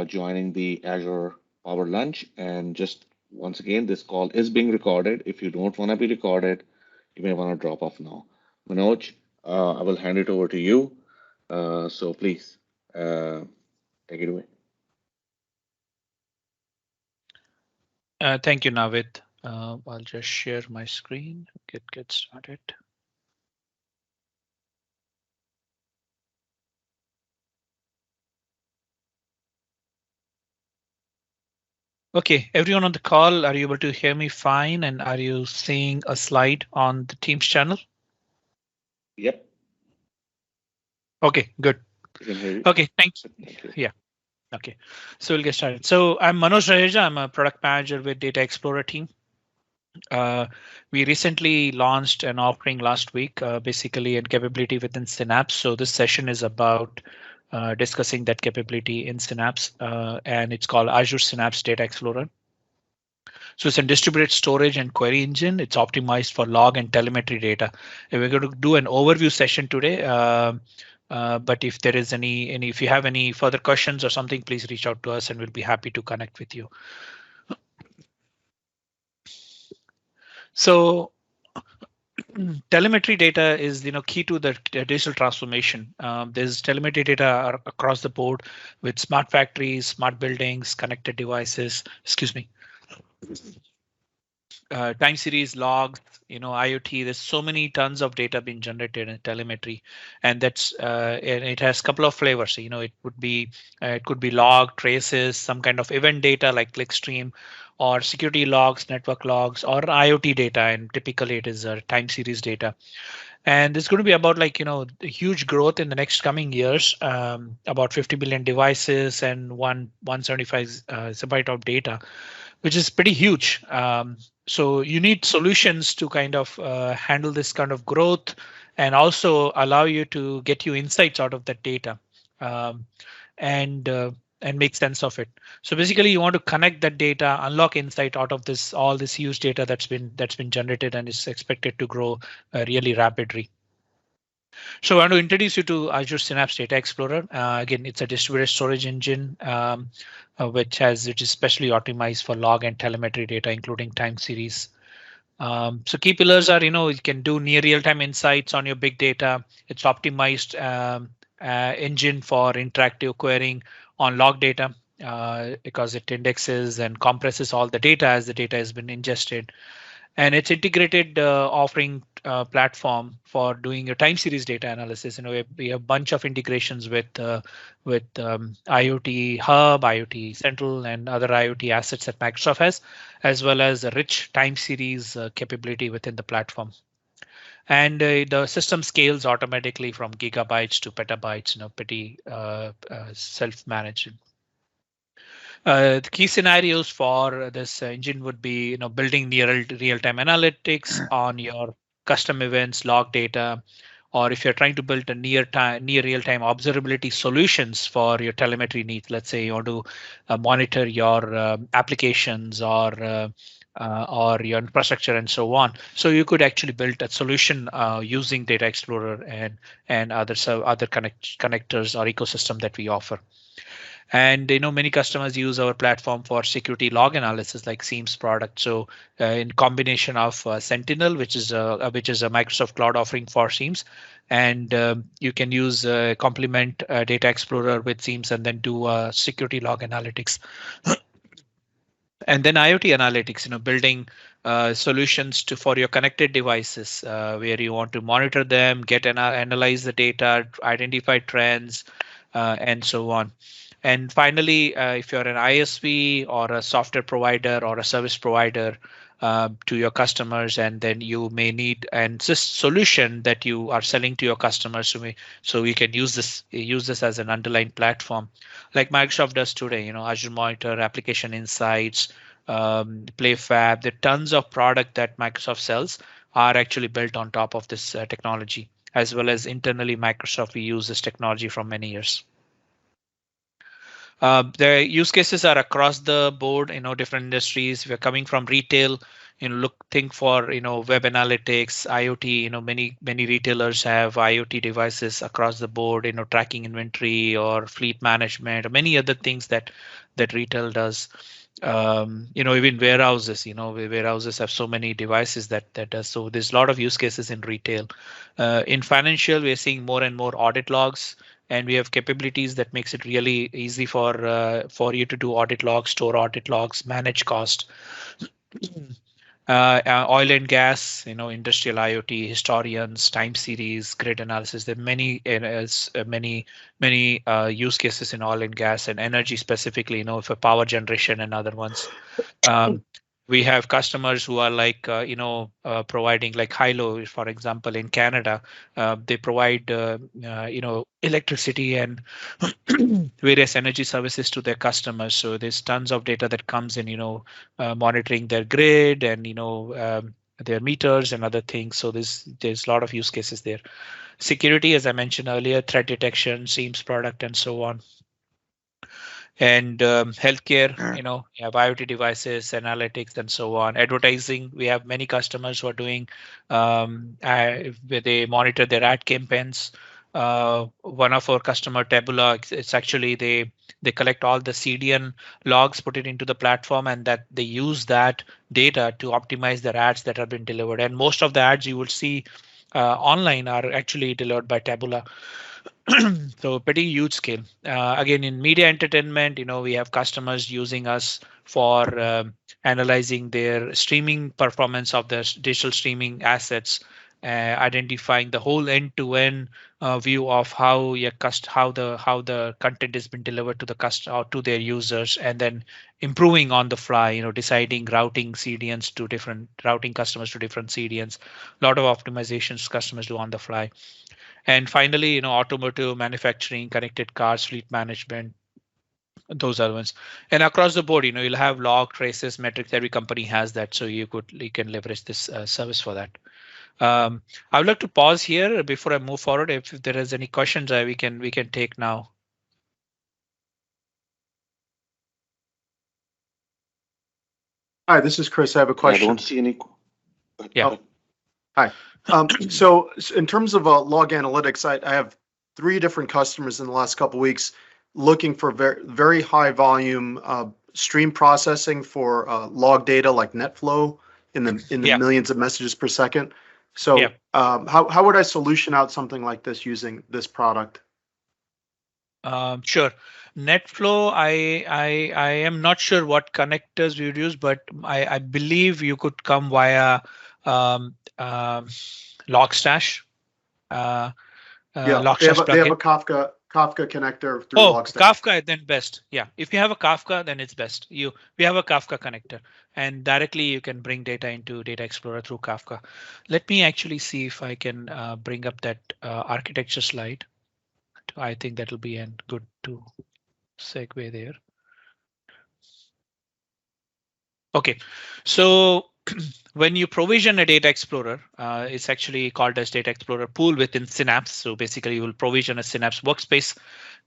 joining the Azure Power Lunch. And just once again, this call is being recorded. If you don't want to be recorded, you may want to drop off now. Manoj, I will hand it over to you. So please uh, take it away. Thank you, Navid. I'll just share my screen. Get started. Okay, everyone on the call, are you able to hear me fine? And are you seeing a slide on the Teams channel? Yep, Okay, good. we can hear you. Okay, thanks. Thank you. Yeah, okay. So we'll get started. So I'm Manoj Raheja. I'm a product manager with Data Explorer team. Uh, we recently launched an offering last week, basically a capability within Synapse. So this session is about discussing that capability in Synapse, and it's called Azure Synapse Data Explorer. So it's a distributed storage and query engine. It's optimized for log and telemetry data. And we're going to do an overview session today. But if there is if you have any further questions or something, please reach out to us and we'll be happy to connect with you. So telemetry data is key to the digital transformation. There's telemetry data across the board with smart factories, smart buildings, connected devices. Excuse me. Time series logs, IoT. There's so many tons of data being generated in telemetry, and and it has a couple of flavors. It could be log traces, some kind of event data like clickstream, or security logs, network logs, or IoT data. And typically it is time series data. And it's going to be about huge growth in the next coming years. About 50 billion devices and 175 zettabyte of data, which is pretty huge. So you need solutions to kind of handle this kind of growth and also allow you to get you insights out of that data, um, and uh, and make sense of it. So basically, you want to connect that data, unlock insight out of all this huge data that's been generated and is expected to grow really rapidly. So I want to introduce you to Azure Synapse Data Explorer. Again, it's a distributed storage engine, which is specially optimized for log and telemetry data, including time series. So key pillars are, you can do near real-time insights on your big data. It's optimized engine for interactive querying on log data, because it indexes and compresses all the data as the data has been ingested. And it's integrated offering platform for doing your time series data analysis. We have a bunch of integrations with IoT Hub, IoT Central, and other IoT assets that Microsoft has, as well as a rich time series capability within the platform. And the system scales automatically from gigabytes to petabytes, pretty self-managed. The key scenarios for this engine would be, building near real-time analytics on your custom events, log data, or if you're trying to build a near real-time observability solutions for your telemetry needs. Let's say you want to monitor your applications or your infrastructure and so on. So you could actually build a solution using Data Explorer and other connectors or ecosystem that we offer. And many customers use our platform for security log analysis like Seams product. So in combination of Sentinel, which is a Microsoft Cloud offering for Seams, and you can use complement Data Explorer with Seams and then do security log analytics. And then IoT analytics, building solutions for your connected devices, where you want to monitor them, analyze the data, identify trends, and so on. And finally, if you're an ISV or a software provider or a service provider to your customers, and then you may need an solution that you are selling to your customers, so we can use this as an underlying platform, like Microsoft does today. Azure Monitor, Application Insights, PlayFab. The tons of product that Microsoft sells are actually built on top of this technology, as well as internally Microsoft. We use this technology for many years. The use cases are across the board, different industries. We're coming from retail, think for, web analytics, IoT, many retailers have IoT devices across the board, tracking inventory or fleet management or many other things that retail does. Even warehouses, warehouses have so many devices that does. So there's a lot of use cases in retail. In financial, we're seeing more and more audit logs, and we have capabilities that makes it really easy for you to do audit logs, store audit logs, manage cost. Oil and gas, industrial IoT, historians, time series, grid analysis. There are many use cases in oil and gas and energy specifically, for power generation and other ones. Um, we have customers who are like, providing like Hilo, for example, in Canada. They provide, electricity and various energy services to their customers. So there's tons of data that comes in, monitoring their grid and, their meters and other things. So there's a lot of use cases there. Security, as I mentioned earlier, threat detection, SIEMs product, and so on. And healthcare, you have IoT devices, analytics, and so on. Advertising, we have many customers who are doing where they monitor their ad campaigns. One of our customer, Tabula, it's actually they collect all the CDN logs, put it into the platform, and that they use that data to optimize their ads that have been delivered. And most of the ads you will see online are actually delivered by Tabula. So pretty huge scale. Again, in media entertainment, we have customers using us for analyzing their streaming performance of the digital streaming assets, identifying the whole end-to-end view of how the content has been delivered to the customer or to their users, and then improving on the fly. Deciding routing CDNs to different routing customers to different CDNs. A lot of optimizations customers do on the fly. And finally, automotive manufacturing, connected cars, fleet management, those are the ones. And across the board, you'll have log traces, metrics. Every company has that, so you can leverage this service for that. I would like to pause here before I move forward. If there is any questions, we can take now. Hi, this is Chris. I have a I question. don't see any. Yeah. Hi. So in terms of log analytics, I have 3 different customers in the last couple of weeks looking for very high volume stream processing for log data like Netflow in the millions of messages per second. So how would I solution out something like this using this product? Sure. Netflow, I am not sure what connectors we would use, but I believe you could come via Logstash. Yeah, Logstash they have plugin. a Kafka connector through Oh, Logstash. Kafka, then best. Yeah, if you have a Kafka, then it's best. We have a Kafka connector, and directly you can bring data into Data Explorer through Kafka. Let me actually see if I can bring up that architecture slide. I think that'll be a good to segue there. Okay, so when you provision a Data Explorer, it's actually called as Data Explorer pool within Synapse. So basically, you will provision a Synapse workspace,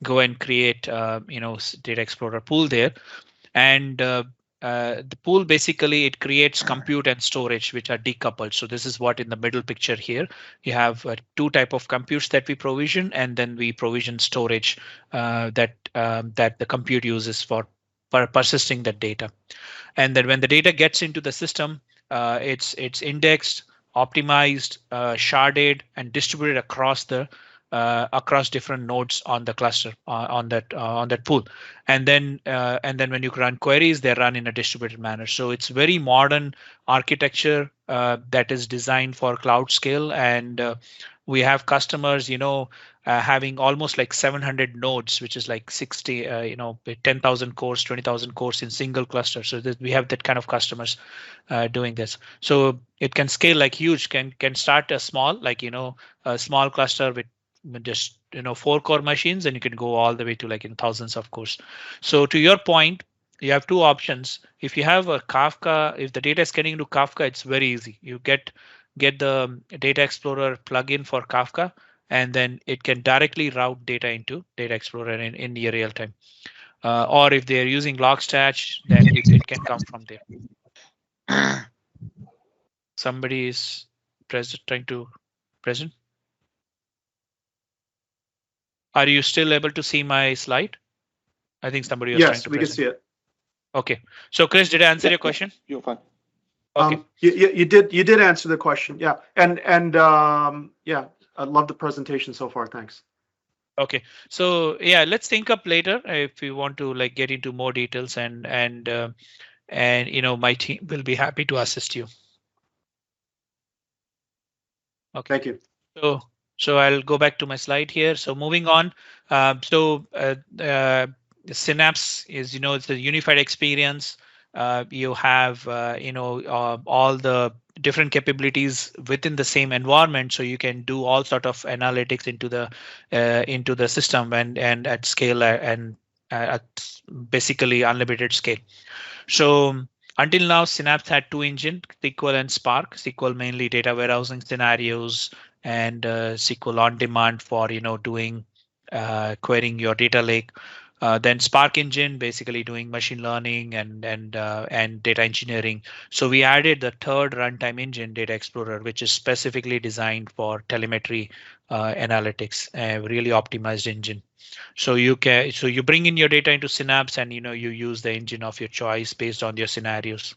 go and create, Data Explorer pool there, and the pool basically it creates compute and storage which are decoupled. So this is what in the middle picture here you have 2 type of computes that we provision, and then we provision storage that the compute uses for persisting that data. And then when the data gets into the system, it's indexed, optimized, sharded, and distributed across different nodes on the cluster on that pool. And then when you run queries, they run in a distributed manner. So it's very modern architecture that is designed for cloud scale. And we have customers, having almost like 700 nodes, which is like 60, 10,000 cores, 20,000 cores in single cluster. So we have that kind of customers doing this. So it can scale like huge. Can start a small, like a small cluster with just 4 core machines, and you can go all the way to like thousands of cores. So to your point, you have 2 options. If you have a Kafka, if the data is getting into Kafka, it's very easy. You get the Data Explorer plugin for Kafka, and then it can directly route data into Data Explorer in near real time. or if they're using Logstash, then it can come from there. Somebody is trying to present. Are you still able to see my slide? I think somebody was trying Yes, to we can present. see it. Okay. So Chris, did I answer Yeah, your yeah, question? you're fine. Okay. You did answer the question. Yeah, and yeah, I love the presentation so far. Thanks. Okay. So yeah, let's think up later if we want to like get into more details, and you know my team will be happy to assist you. Okay. Thank you. So so I'll go back to my slide here. So moving on. Synapse is, you know, it's a unified experience. You have all the different capabilities within the same environment, so you can do all sort of analytics into the system and at scale and at basically unlimited scale. So until now, Synapse had two engines, SQL and Spark. SQL mainly data warehousing scenarios, and SQL on demand for doing querying your data lake. Then Spark engine basically doing machine learning and data engineering. So we added the third runtime engine, Data Explorer, which is specifically designed for telemetry analytics, a really optimized engine. So you bring in your data into Synapse, and you use the engine of your choice based on your scenarios.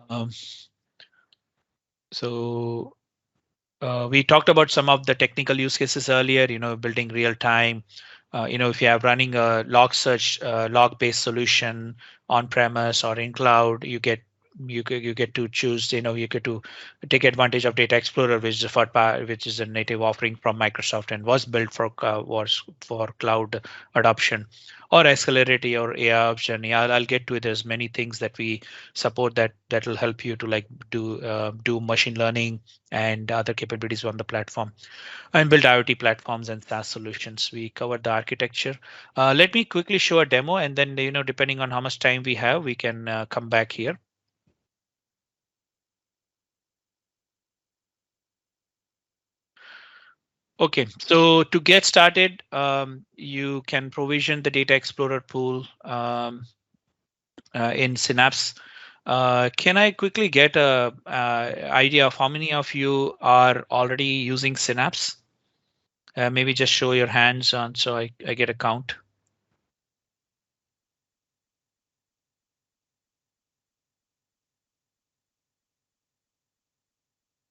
Um, so we talked about some of the technical use cases earlier, building real time. If you are running a log search, log-based solution on premise or in cloud, you get to choose, you get to take advantage of Data Explorer, which is a native offering from Microsoft and was for cloud adoption, or Accelerate or AI option. Yeah, I'll get to it. There's many things that we support that will help you to like do machine learning and other capabilities on the platform, and build IoT platforms and SaaS solutions. We covered the architecture. Let me quickly show a demo, and then depending on how much time we have, we can come back here. Okay, so to get started, you can provision the Data Explorer pool in Synapse. Can I quickly get a idea of how many of you are already using Synapse? Maybe just show your hands on so I get a count.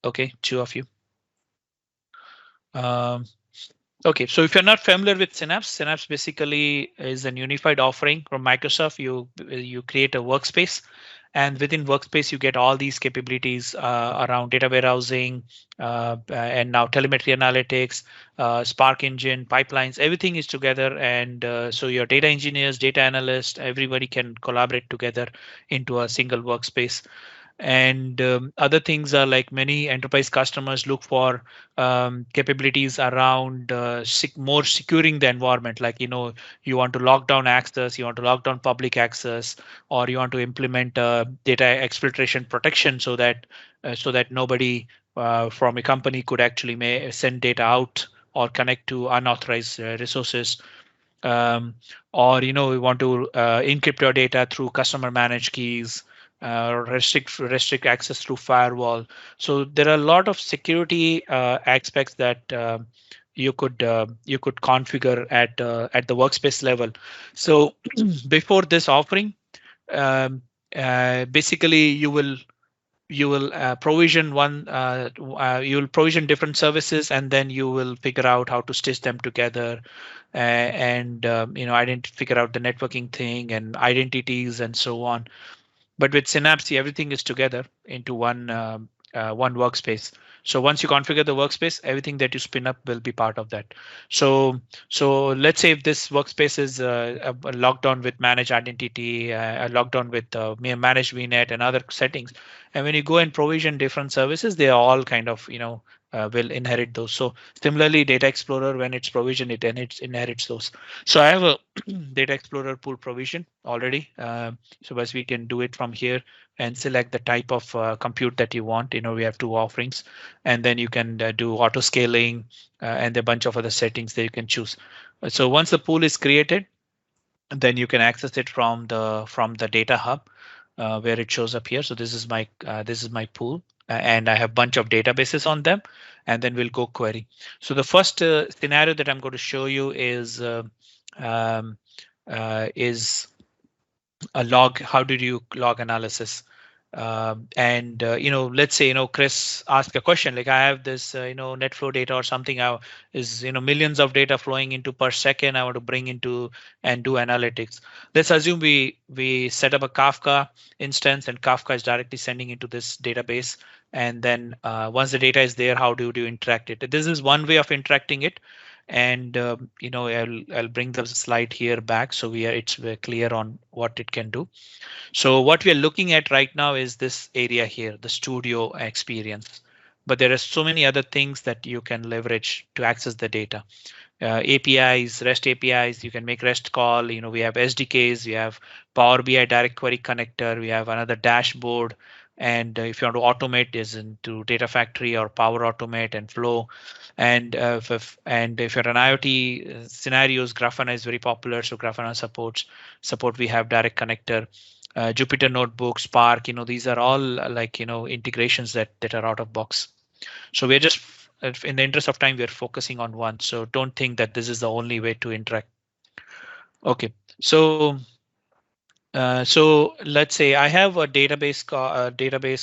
Okay, two of you. Um, okay, so if you're not familiar with Synapse, Synapse basically is an unified offering from Microsoft. You create a workspace, and within workspace you get all these capabilities around data warehousing, and now telemetry analytics, Spark engine, pipelines. Everything is together, and so your data engineers, data analysts, everybody can collaborate together into a single workspace. And other things are like many enterprise customers look for capabilities around more securing the environment. Like, you want to lock down access, you want to lock down public access, or you want to implement data exfiltration protection so that nobody from a company could actually may send data out or connect to unauthorized resources. um, or we want to encrypt your data through customer managed keys, restrict access through firewall. So there are a lot of security aspects that you could configure at the workspace level. So before this offering, basically you will provision you will provision different services, and then you will figure out how to stitch them together, and figure out the networking thing and identities and so on. But with Synapse, everything is together into one workspace. So once you configure the workspace, everything that you spin up will be part of that. So let's say if this workspace is logged on with managed identity, logged on with managed VNet and other settings, and when you go and provision different services, they are all kind of will inherit those. So similarly, Data Explorer, when it's provisioned, it inherits those. So I have a Data Explorer pool provision already. So as we can do it from here and select the type of compute that you want. We have two offerings, and then you can do auto scaling and a bunch of other settings that you can choose. So once the pool is created, then you can access it from the data hub where it shows up here. So this is my pool, and I have bunch of databases on them, and then we'll go query. So the first scenario that I'm going to show you um, is a log. How did you log analysis? And let's say Chris asked a question like, I have this Netflow data or something. Is millions of data flowing into per second. I want to bring into and do analytics. Let's assume we set up a Kafka instance, and Kafka is directly sending into this database. And then once the data is there, how do you interact it? This is one way of interacting it. And I'll bring the slide here back so it's very clear on what it can do. So what we are looking at right now is this area here, the studio experience. But there are so many other things that you can leverage to access the data. APIs, REST APIs, you can make REST call. We have SDKs, we have Power BI Direct Query Connector, we have another dashboard. And if you want to automate, is into Data Factory or Power Automate and Flow. And if you're an IoT scenarios, Grafana is very popular. So Grafana support. We have Direct Connector. Jupyter Notebook, Spark, these are all like, integrations that are out of box. So we're just, in the interest of time, we're focusing on one. So don't think that this is the only way to interact. Okay, so let's say I have a database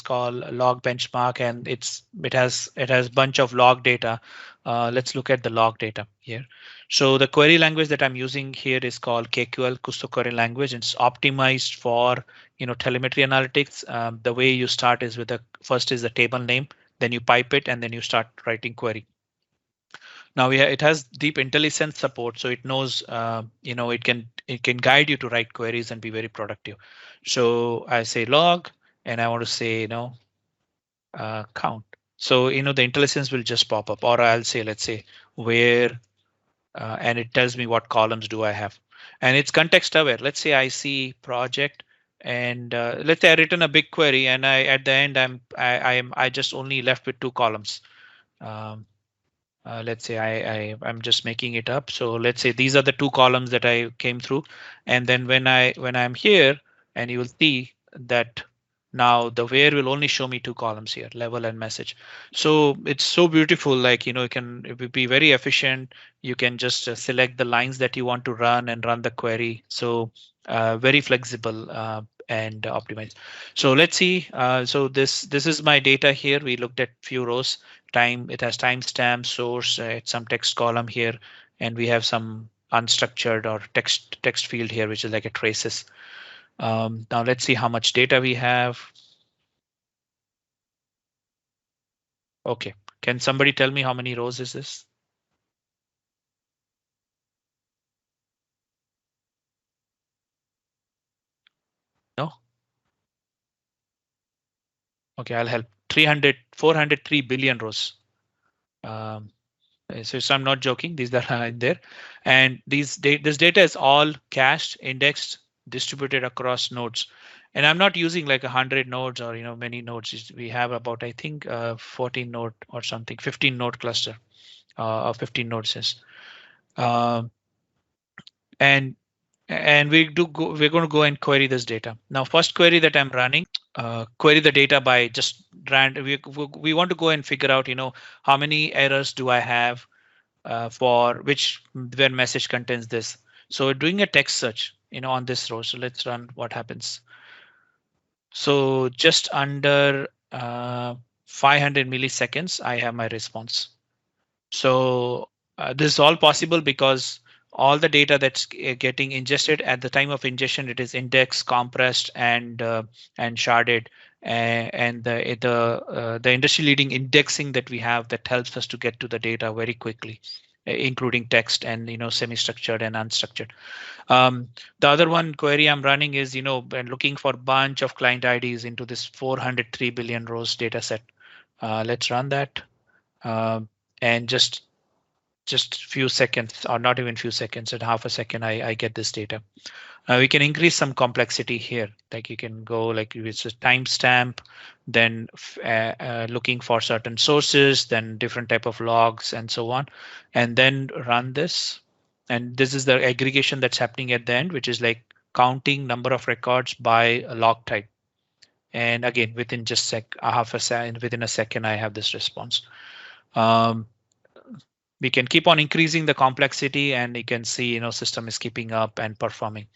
called log benchmark, and it has bunch of log data. Let's look at the log data here. So the query language that I'm using here is called KQL, Kusto Query Language. It's optimized for telemetry analytics. The way you start is with first is the table name, then you pipe it, and then you start writing query. Now it has deep IntelliSense support, so it knows it can guide you to write queries and be very productive. So I say log, and I want to say count. So the IntelliSense will just pop up, or I'll say, let's say where, and it tells me what columns do I have, and it's context aware. Let's say I see project, and let's say I written a big query, and at the end I just only left with 2 columns. Let's say I'm just making it up. So let's say these are the 2 columns that I came through. And then when I'm here, and you will see that now the where will only show me 2 columns here, level and message. So it's so beautiful. Like, it will be very efficient. You can just select the lines that you want to run and run the query. So very flexible and optimized. So let's see. So this is my data here. We looked at few rows. It has timestamp, source, some text column here, and we have some unstructured or text field here, which is like a traces. Now let's see how much data we have. Okay, can somebody tell me how many rows is this? No? Okay, I'll help. 403 billion rows. So I'm not joking. These are in there, and this data is all cached, indexed, distributed across nodes. And I'm not using like 100 nodes or many nodes. We have about, I think, 14 node or something, 15 node cluster, or 15 nodes is. And we're going to go and query this data. Now, first query that I'm running, query the data by just random. We want to go and figure out, how many errors do I have for where message contains this. So doing a text search, on this row. So let's run what happens. So just under 500 milliseconds, I have my response. So this is all possible because all the data that's getting ingested at the time of ingestion, it is indexed, compressed, and sharded. And the industry-leading indexing that we have that helps us to get to the data very quickly, including text and semi-structured and unstructured. The other one query I'm running is looking for a bunch of client IDs into this 403 billion rows data set. Let's run that, and just few seconds, or not even few seconds, at half a second, I get this data. We can increase some complexity here. Like you can go like it's a timestamp, then looking for certain sources, then different type of logs and so on, and then run this. And this is the aggregation that's happening at the end, which is like counting number of records by a log type. And again, within just half a second, within a second, I have this response. We can keep on increasing the complexity, and you can see, system is keeping up and performing.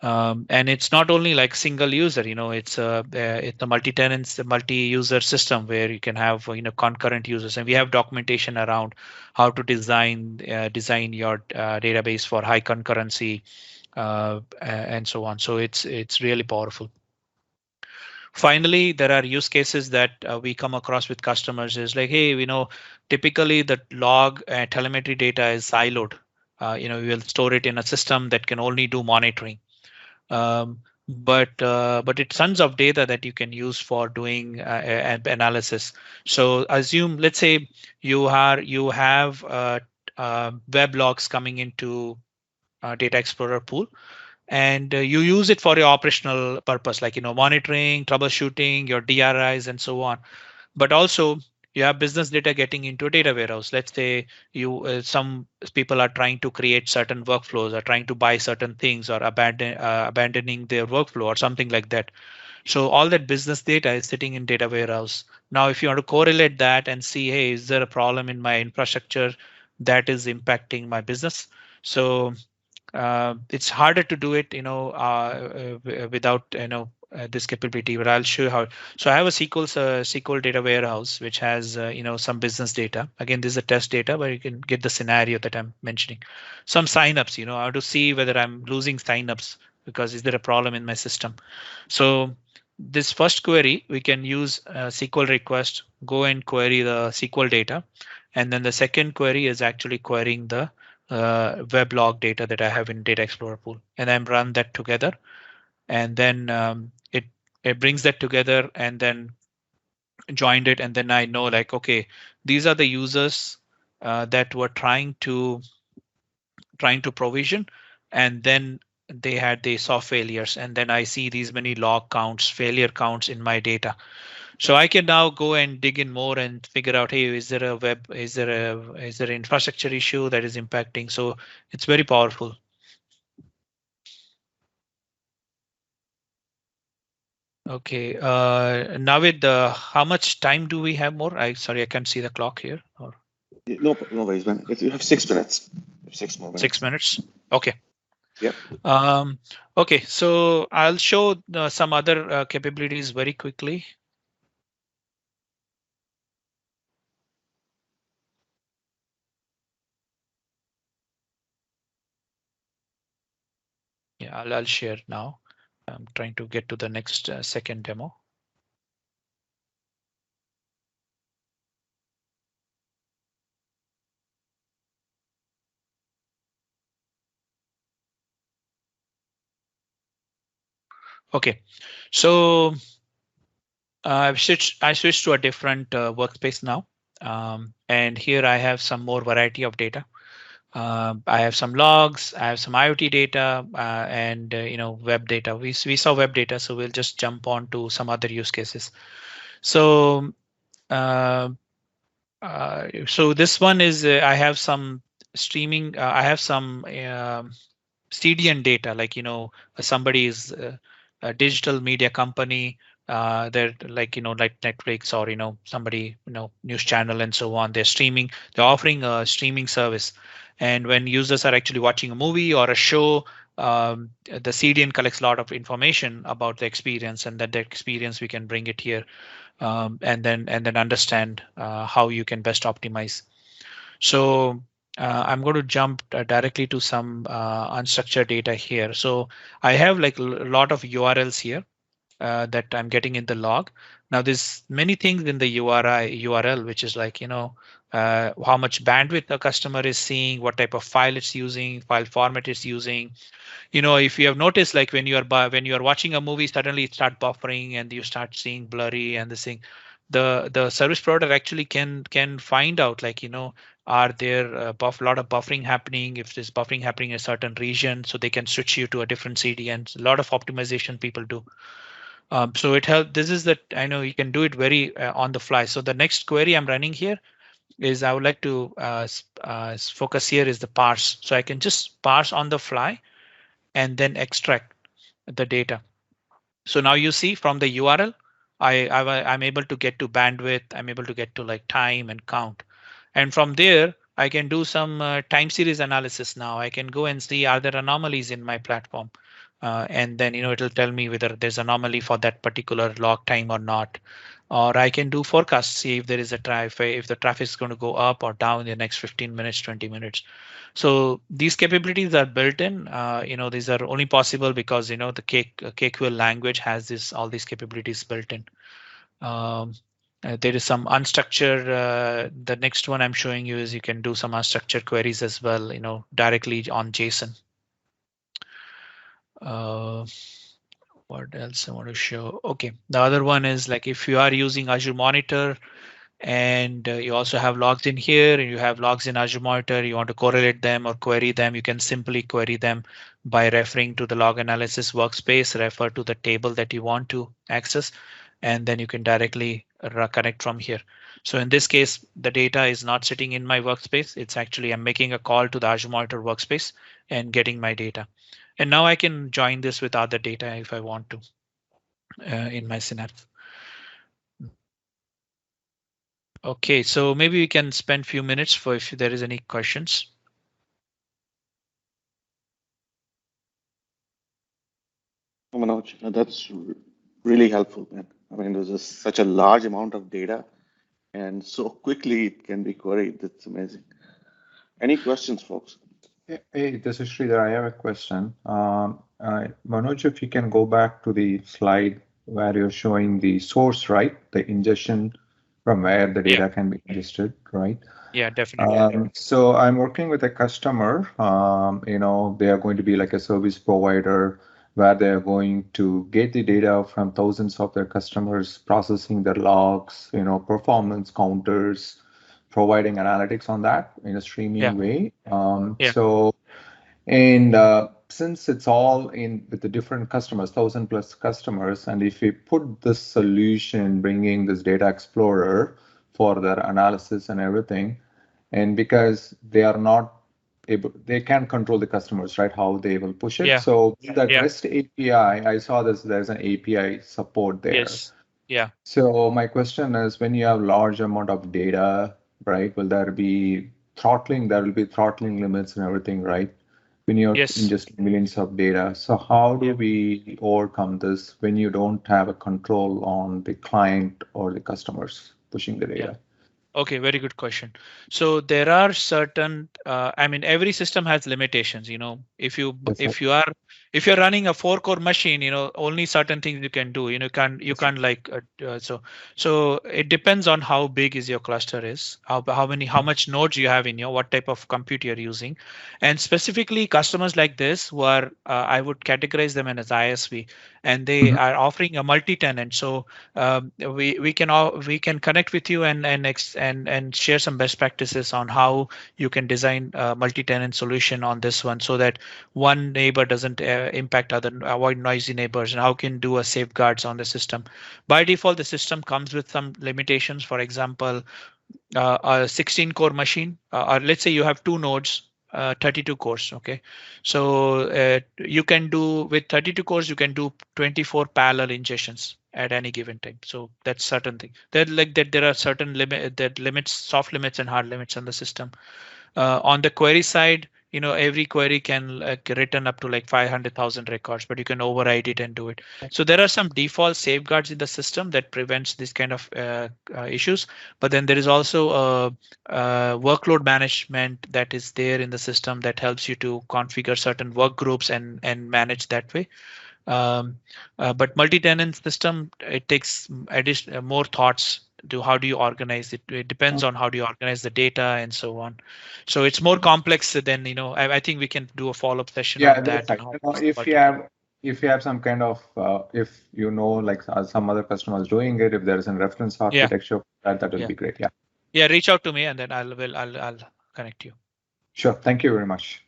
And it's not only like single user, it's a multi-tenant, multi-user system where you can have concurrent users, and we have documentation around how to design your database for high concurrency and so on. So it's really powerful. Finally, there are use cases that we come across with customers is like, hey, typically the log telemetry data is siloed. We will store it in a system that can only do monitoring. But it's tons of data that you can use for doing analysis. So let's say you have web logs coming into Data Explorer pool, and you use it for your operational purpose, like monitoring, troubleshooting, your DRIs, and so on. But also you have business data getting into a data warehouse. Let's say some people are trying to create certain workflows, or trying to buy certain things, or abandoning their workflow or something like that. So all that business data is sitting in data warehouse. Now, if you want to correlate that and see, hey, is there a problem in my infrastructure that is impacting my business? So it's harder to do it, without this capability. But I'll show you how. So I have a SQL data warehouse which has some business data. Again, this is a test data where you can get the scenario that I'm mentioning. Some signups. I have to see whether I'm losing signups, because is there a problem in my system? So this first query, we can use SQL request, go and query the SQL data, and then the second query is actually querying the web log data that I have in Data Explorer pool, and then run that together, and then it brings that together and then joined it, and then I know, like, okay, these are the users that were trying to provision, and then they saw failures, and then I see these many log counts, failure counts in my data. So I can now go and dig in more and figure out, hey, is there an infrastructure issue that is impacting? So it's very powerful. Okay, Navid, how much time do we have more? Sorry, I can't see the clock here. Or No, no worries, man. You have 6 minutes. 6 more minutes. 6 minutes. Okay. Yep. Okay, so I'll show some other capabilities very quickly. Yeah, I'll share now. I'm trying to get to the next second demo. Okay, so I switched to a different workspace now, and here I have some more variety of data. I have some logs, I have some IoT data, and web data. We saw web data, so we'll just jump on to some other use cases. So so this one is I have some streaming. I have some CDN data, like somebody is a digital media company. They're like like Netflix, or somebody news channel and so on. They're streaming. They're offering a streaming service, and when users are actually watching a movie or a show, the CDN collects a lot of information about the experience, and that the experience we can bring it here, and then understand how you can best optimize. So I'm going to jump directly to some unstructured data here. So I have like a lot of URLs here that I'm getting in the log. Now there's many things in the URL, which is like, how much bandwidth the customer is seeing, what type of file it's using, file format it's using. If you have noticed, like when you are watching a movie, suddenly it start buffering and you start seeing blurry and this thing. The service provider actually can find out, like, are there a lot of buffering happening? If there's buffering happening in a certain region, so they can switch you to a different CD, and a lot of optimization people do. So it helps. This is that I know you can do it very on the fly. So the next query I'm running here is I would like to focus here is the parse. So I can just parse on the fly and then extract the data. So now you see from the URL, I'm able to get to bandwidth. I'm able to get to like time and count. And from there, I can do some time series analysis now. I can go and see are there anomalies in my platform. And then it'll tell me whether there's anomaly for that particular log time or not. Or I can do forecast, see if there is a traffic, if the traffic is going to go up or down in the next 15 minutes, 20 minutes. So these capabilities are built in. These are only possible because the KQL language has all these capabilities built in. Um, there is some unstructured. The next one I'm showing you is you can do some unstructured queries as well. Directly on JSON. Uh, what else I want to show? Okay, the other one is like if you are using Azure Monitor and you also have logs in here and you have logs in Azure Monitor, you want to correlate them or query them, you can simply query them by referring to the log analysis workspace, refer to the table that you want to access, and then you can directly connect from here. So in this case, the data is not sitting in my workspace. It's actually I'm making a call to the Azure Monitor workspace and getting my data. And now I can join this with other data if I want to in my Synapse. Okay, so maybe we can spend a few minutes for if there is any questions. Manoj, that's really helpful, man. I mean, there's just such a large amount of data, and so quickly it can be queried. That's amazing. Any questions, folks? Hey, this is Sridhar. I have a question. Manoj, if you can go back to the slide where you're showing the source, right? The ingestion from where the data can be ingested, right? Yeah, definitely. So I'm working with a customer. They are going to be like a service provider where they're going to get the data from thousands of their customers, processing their logs, performance counters, providing analytics on that in a streaming way. Since it's all in with the different customers, 1,000+ customers, and if we put this solution, bringing this data explorer for their analysis and everything, and because they are not able, they can control the customers, right? How they will push it. So that REST API, I saw there's an API support there. Yes. Yeah. So my question is, when you have large amount of data, right? Will there be throttling? There will be throttling limits and everything, right? When you're in just millions of data. So how do we overcome this when you don't have a control on the client or the customers pushing the data? Okay, very good question. So there are certain, I mean, every system has limitations. If you're running a 4-core machine, only certain things you can do. You can't like so it depends on how big is your cluster is, how much nodes you have in what type of compute you're using, and specifically customers like this who are I would categorize them as ISV, and they are offering a multi-tenant. So we can connect with you and share some best practices on how you can design a multi-tenant solution on this one so that one neighbor doesn't impact other, avoid noisy neighbors, and how can do a safeguards on the system. By default, the system comes with some limitations. For example, a 16-core machine, or let's say you have 2 nodes, 32 cores. Okay, so you can do with 32 cores, you can do 24 parallel ingestions at any given time. So that's certain thing. There are certain limits, soft limits and hard limits on the system. On the query side, every query can return up to like 500,000 records, but you can override it and do it. So there are some default safeguards in the system that prevents this kind of issues. But then there is also a workload management that is there in the system that helps you to configure certain work groups and manage that way. But multi-tenant system, it takes more thoughts to how do you organize it. It depends on how do you organize the data and so on. So it's more complex than I think we can do a follow-up session on that. If you have some kind of if like some other customers doing it, if there is a reference architecture, that will be great. Yeah, reach out to me and then I'll connect you. Sure. Thank you very much.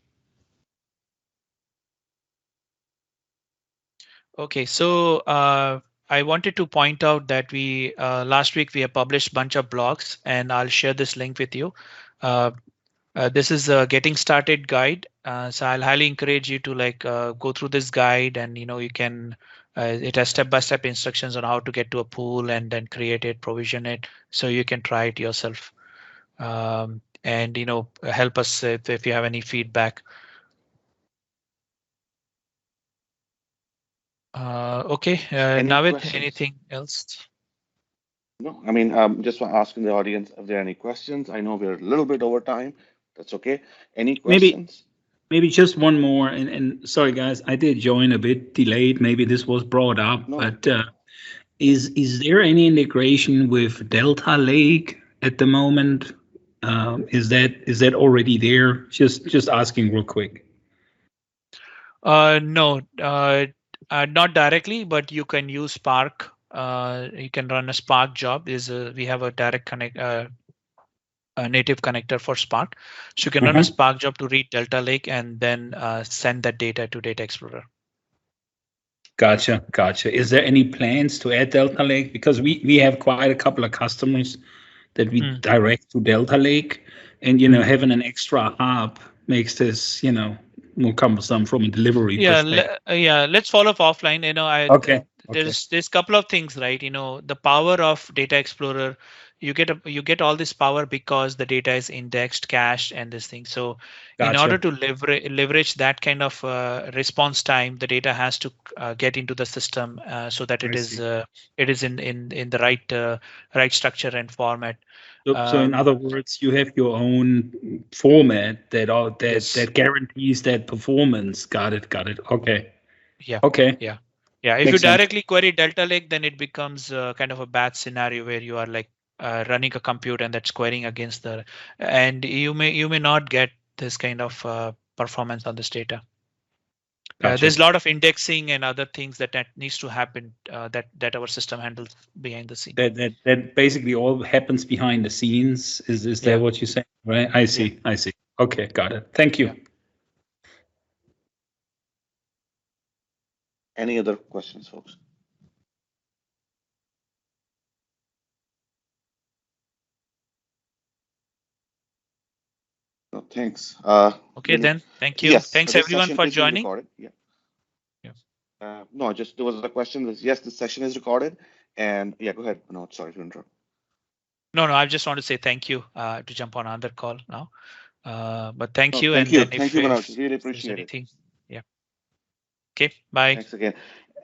Okay, so I wanted to point out that we last week we have published a bunch of blogs, and I'll share this link with you. This is a getting started guide, so I'll highly encourage you to go through this guide, and you can. It has step-by-step instructions on how to get to a pool and then create it, provision it, so you can try it yourself. And help us if you have any feedback. Okay, Navid, questions? anything else? No, I mean, just asking the audience if there are any questions. I know we're a little bit over time. That's okay. Any questions? Maybe just one more, and sorry guys, I did join a bit delayed. Maybe this was brought up, No. but is there any integration with Delta Lake at the moment? Is that already there? Just asking real quick. No, not directly, but you can use Spark. You can run a Spark job. We have a direct connect, a native connector for Spark, so you can run a Spark job to read Delta Lake and then send that data to Data Explorer. Gotcha. Is there any plans to add Delta Lake? Because we have quite a couple of customers that we direct to Delta Lake, and having an extra hub makes this more cumbersome from a delivery perspective. Let's follow up offline. Okay. There's a couple of things, right? The power of Data Explorer, you get all this power because the data is indexed, cached, and this thing. So in order to leverage that kind of response time, the data has to get into the system so that it is in the right structure and format. So in other words, you have your own format that guarantees that performance. Got it. Okay. Yeah. Okay. Yeah. If you directly query Delta Lake, then it becomes kind of a bad scenario where you are running a compute and that's querying against and you may not get this kind of performance on this data. Gotcha. There's a lot of indexing and other things that needs to happen that our system handles behind the scene. That basically all happens behind the scenes. Is that what you're saying? Right. I see. Okay, got it. Thank you. Yeah. Any other questions, folks? No, thanks. Okay, then. Thank you. Yes, Thanks this everyone session for is being joining. recorded. Yeah. No, just there was a question. Yes, this session is recorded. And yeah, go ahead. No, sorry to interrupt. No, I just want to say thank you to jump on another call now. But thank you. Thank and you. Then Thank you, Manoj. Really appreciate it. Yeah. Okay, bye. Thanks again.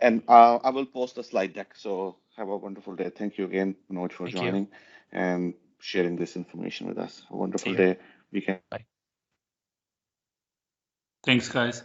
And I will post the slide deck. So have a wonderful day. Thank you again, Manoj, for joining and sharing this information with us. A wonderful day. We can. Bye. Thanks, guys.